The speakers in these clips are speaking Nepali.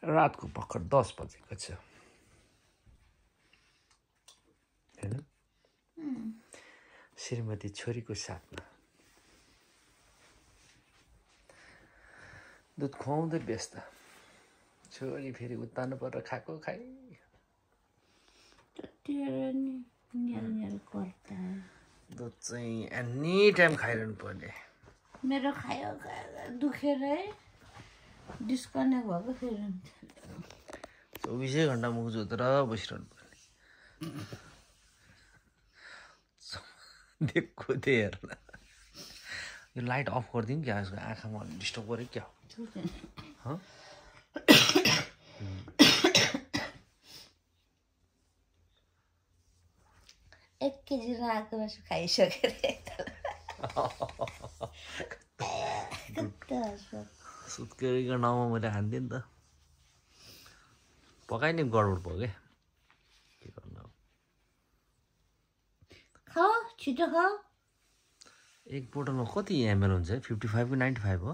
रातको भर्खर 10 बजेको छ हैन श्रीमती छोरीको साथमा दुध खुवाउँदै व्यस्त छोरी फेरि उतार्नु पर्छ खाएको खाइ दुध चाहिँ एनी टाइम खाइरहनु पर्ने मेरो खायो दुखेर है डिस्कनेक्ट भएको फेरि 24 घण्टा मुख जोतेर बसिरहनु पर्ने देखो हेर्न यो लाइट अफ गरिदिउँ क्या यसको आँखामा डिस्टर्ब गरेँ क्या हो एक केजी राको मासु खाइसकेर सुत्केरीको नाउँमा मैले खान्थेँ नि त पकाइ नि गडबड भयो क्या के गर्नु खाऊ छिटो खाऊ एक बोतलमा कति एमएल हुन्छ 55 कि 95 हो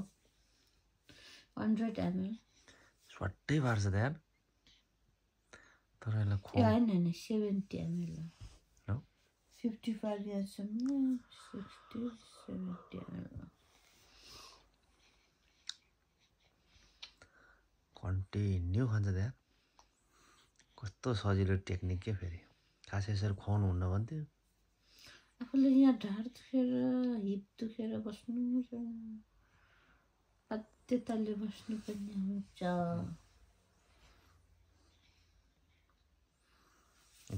100 ml स्वाट्टै पार्छ त्यहाँ तर यसलाई होइन 70 ml हो 55 यहाँसम्म 60 70 ml कन्टिन्यू खान्छ त्यहाँ कस्तो सजिलो टेक्निक के फेरि खास यसरी खुवाउनु हुन्न भन्थ्यो आफूले यहाँ ढाड दुखेर हिप दुखेर बस्नु त्यताले बस्नु पनि हुन्छ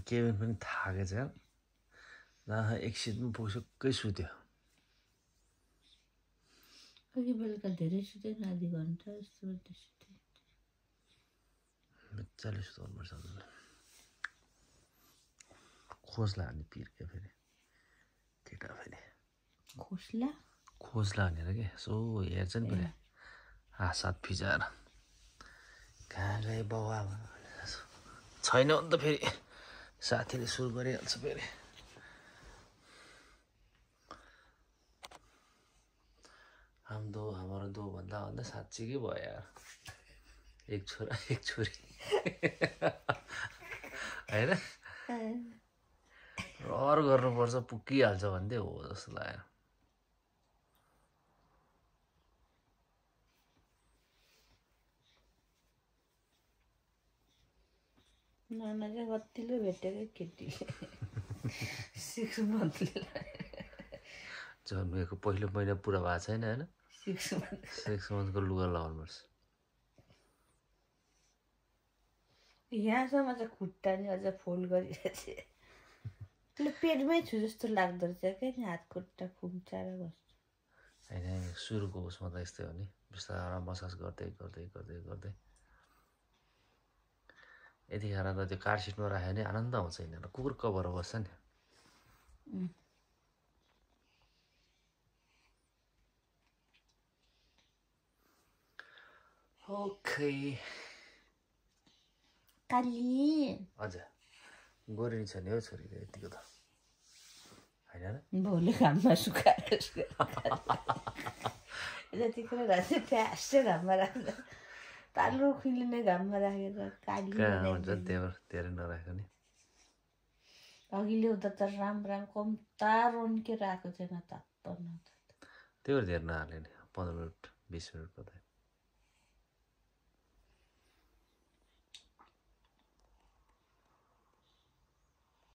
केबिन पनि थाकेछ जहाँ एक सिटमा पुगसक्कै सुत्यो अघि बेलुका धेरै सुतेन आधी घन्टा जस्तो मात्रै सुतेँ मजाले सुताउनुपर्छ खोज्ला अनि पिर्क्यो फेरि केटा फेरि खोज्ला भनेर के यसो हेर्छ नि फेरि हात फिजाएर कहाँ गए बाउ आमा छैन भने त फेरि साथीले सुरु गरिहाल्छ फेरि हाम्रो दो भन्दा भन्दा साँच्चीकै भयो यार एक छोरा एक छोरी होइन रहर गर्नुपर्छ पुगिहाल्छ भन्दै हो जस्तो लाग्यो नाना चाहिँ कतिले भेटेकै केटी 6 मन्थले जन्मेको पहिलो महिना पुरा भएको छैन होइन 6 मन्थको लुगा लगाउनुपर्छ यहाँसम्म चाहिँ खुट्टा नि अझ फोल्ड गरिरहेछ पेटमै छु जस्तो लाग्दो रहेछ क्या नि हात खुट्टा खुम्चाएर बस्छु होइन सुरुको उसमा त यस्तै हो नि बिस्तारै मसाज गर्दै गर्दै गर्दै गर्दै यतिखेर त त्यो कार सिटमा राख्यो भने आनन्द आउँछ यिनीहरू कुकुर कभर बस्छ नि ओके काली हजुर गोरिनी छ नि हो छोरीले यतिको त होइन भोलि घाममा सुकाएर जतिखेर राख्छ फ्यास्टै घाममा राख्दा तालु खुलिने घाममा राखेर काली हुन्छ धेरै नराखेको नि अघि ल्याउँदा त राम कम्ता रोन्केर आएको छैन तातो न त्यो धेरै नहाल्ने नि 15 मिनट 20 मिनट पता